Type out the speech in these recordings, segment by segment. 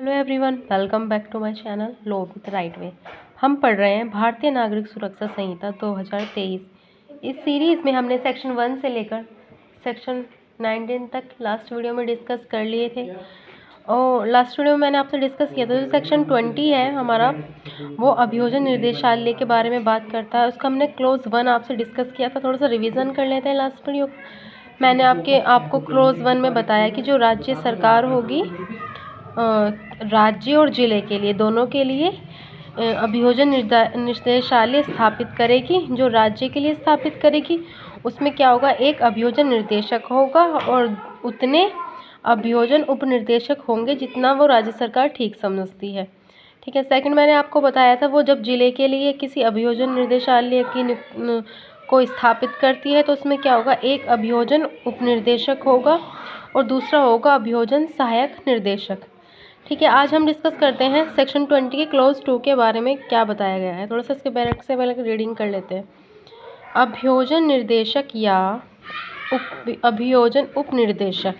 Hello everyone, welcome back to my channel law with right way. हम पढ़ रहे हैं भारतीय नागरिक सुरक्षा संहिता 2023। इस सीरीज़ में हमने सेक्शन 1 से लेकर सेक्शन 19 तक लास्ट वीडियो में डिस्कस कर लिए थे। और लास्ट वीडियो में मैंने आपसे डिस्कस किया था जो सेक्शन 20 है हमारा, वो अभियोजन निर्देशालय के बारे में बात करता है। उसका हमने क्लोज 1 आपसे डिस्कस किया था। थोड़ा सा रिविज़न कर लेते हैं लास्ट वीडियो। मैंने आपको क्लोज 1 में बताया कि जो राज्य सरकार होगी राज्य और जिले के लिए, दोनों के लिए अभियोजन निर्देशालय स्थापित करेगी। जो राज्य के लिए स्थापित करेगी उसमें क्या होगा, एक अभियोजन निर्देशक होगा और उतने अभियोजन उप निर्देशक होंगे जितना वो राज्य सरकार ठीक समझती है। ठीक है। सेकंड, मैंने आपको बताया था वो जब जिले के लिए किसी अभियोजन निर्देशालय को स्थापित करती है तो उसमें क्या होगा, एक अभियोजन उप निर्देशक होगा और दूसरा होगा अभियोजन सहायक निर्देशक। ठीक है। आज हम डिस्कस करते हैं सेक्शन 20 के क्लोज 2 के बारे में क्या बताया गया है। थोड़ा सा इसके बैरक से पहले रीडिंग कर लेते हैं। अभियोजन निर्देशक या अभियोजन उप निर्देशक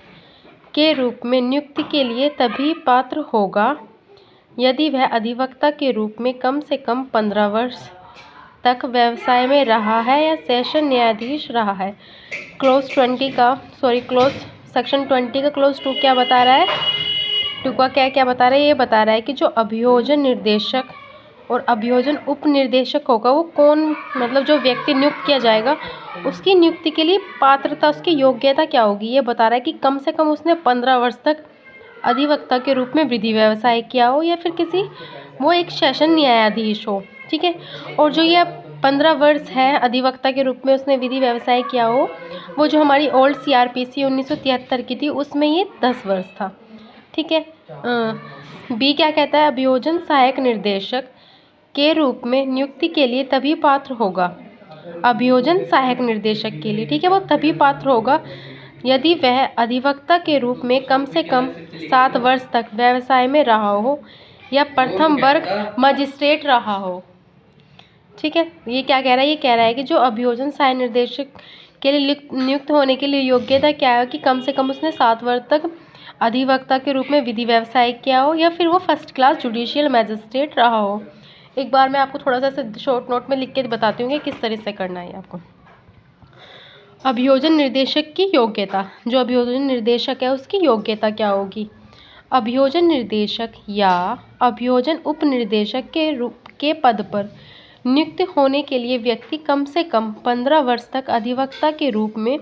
के रूप में नियुक्ति के लिए तभी पात्र होगा यदि वह अधिवक्ता के रूप में कम से कम 15 वर्ष तक व्यवसाय में रहा है या सेशन न्यायाधीश रहा है। सेक्शन 20 का क्लोज 2 क्या बता रहा है, टुका क्या बता रहा है, ये बता रहा है कि जो अभियोजन निर्देशक और अभियोजन उप निर्देशक होगा वो कौन, मतलब जो व्यक्ति नियुक्त किया जाएगा उसकी नियुक्ति के लिए पात्रता, उसकी योग्यता क्या होगी। ये बता रहा है कि कम से कम उसने 15 वर्ष तक अधिवक्ता के रूप में विधि व्यवसाय किया हो या फिर वो एक सेशन न्यायाधीश हो। ठीक है। और जो ये 15 वर्ष है अधिवक्ता के रूप में उसने विधि व्यवसाय किया हो, वो जो हमारी ओल्ड CRPC 1973 की थी उसमें ये 10 वर्ष था। ठीक है। बी क्या कहता है, अभियोजन सहायक निर्देशक के रूप में नियुक्ति के लिए तभी पात्र होगा, अभियोजन सहायक निर्देशक के लिए, ठीक है, वो तभी पात्र होगा यदि वह अधिवक्ता के रूप में कम से कम 7 वर्ष तक व्यवसाय में रहा हो या प्रथम वर्ग मजिस्ट्रेट रहा हो। ठीक है। ये क्या कह रहा है, ये कह रहा है कि जो अभियोजन सहायक निर्देशक के लिए नियुक्त होने के लिए योग्यता क्या है कि कम से कम उसने 7 वर्ष तक अधिवक्ता के रूप में विधि व्यवसाय किया हो या फिर वो फर्स्ट क्लास जुडिशियल मैजिस्ट्रेट रहा हो। एक बार मैं आपको थोड़ा सा शॉर्ट नोट में लिख के बताती हूँ कि किस तरह से करना है आपको। अभियोजन निर्देशक की योग्यता, जो अभियोजन निर्देशक है उसकी योग्यता क्या होगी। अभियोजन निर्देशक या अभियोजन उप निर्देशक के पद पर नियुक्त होने के लिए व्यक्ति कम से कम 15 वर्ष तक अधिवक्ता के रूप में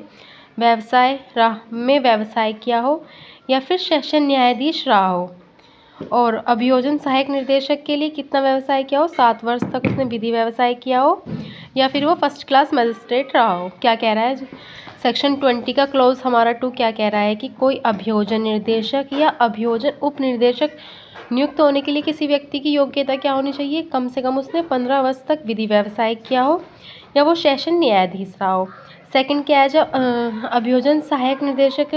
व्यवसाय किया हो या फिर सेशन न्यायाधीश रहा हो। और अभियोजन सहायक निर्देशक के लिए कितना व्यवसाय किया हो, 7 वर्ष तक उसने विधि व्यवसाय किया हो या फिर वो फर्स्ट क्लास मजिस्ट्रेट रहा हो। क्या कह रहा है सेक्शन 20 का क्लोज हमारा 2 क्या कह रहा है कि कोई अभियोजन निर्देशक या अभियोजन उप निर्देशक नियुक्त होने के लिए किसी व्यक्ति की योग्यता क्या होनी चाहिए, कम से कम उसने 15 वर्ष तक विधि व्यवसाय किया हो या वो सेशन न्यायाधीश रहा हो। सेकंड क्या है, जब अभियोजन सहायक निर्देशक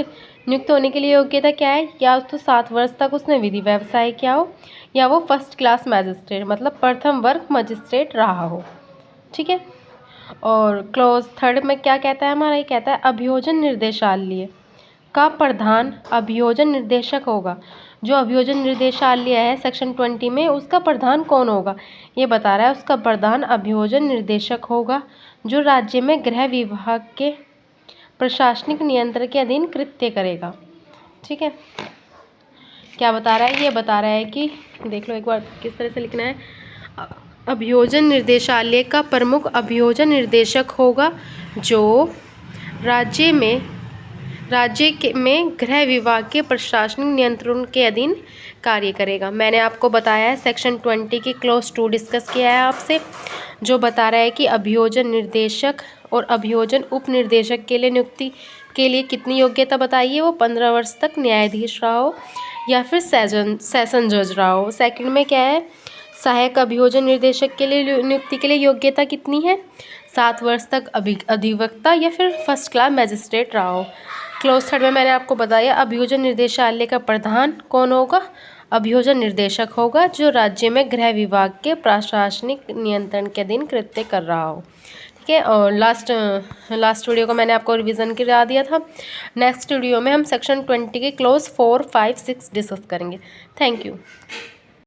नियुक्त होने के लिए योग्यता क्या है, या तो 7 वर्ष तक उसने विधि व्यवसाय किया हो या वो फर्स्ट क्लास मैजिस्ट्रेट मतलब प्रथम वर्ग मजिस्ट्रेट रहा हो। ठीक है। और क्लोज 3 में क्या कहता है हमारा, ये कहता है अभियोजन निर्देशालय का प्रधान अभियोजन निर्देशक होगा। जो अभियोजन निर्देशालय है सेक्शन 20 में उसका प्रधान कौन होगा, ये बता रहा है उसका प्रधान अभियोजन निर्देशक होगा जो राज्य में गृह विभाग के प्रशासनिक नियंत्रण के अधीन कृत्य करेगा। ठीक है। क्या बता रहा है, ये बता रहा है कि देख लो एक बार किस तरह से लिखना है। अभियोजन निर्देशालय का प्रमुख अभियोजन निर्देशक होगा जो राज्य में गृह विभाग के प्रशासनिक नियंत्रण के अधीन कार्य करेगा। मैंने आपको बताया है सेक्शन 20 की क्लोज 2 डिस्कस किया है आपसे, जो बता रहा है कि अभियोजन निर्देशक और अभियोजन उप निर्देशक के लिए नियुक्ति के लिए कितनी योग्यता बताइए, वो 15 वर्ष तक न्यायाधीश रहा हो या फिर सेशन जज रहा हो। सेकंड में क्या है, सहायक अभियोजन निर्देशक के लिए नियुक्ति के लिए योग्यता कितनी है, 7 वर्ष तक अधिवक्ता या फिर फर्स्ट क्लास मैजिस्ट्रेट रहा हो। क्लोज 3 में मैंने आपको बताया अभियोजन निर्देशालय का प्रधान कौन होगा, अभियोजन निर्देशक होगा जो राज्य में गृह विभाग के प्रशासनिक नियंत्रण के अधीन कृत्य कर रहा हो। ठीक है। और लास्ट वीडियो को मैंने आपको रिवीजन करा दिया था। नेक्स्ट वीडियो में हम सेक्शन 20 के क्लोज 4, 5, 6 डिस्कस करेंगे। Thank you.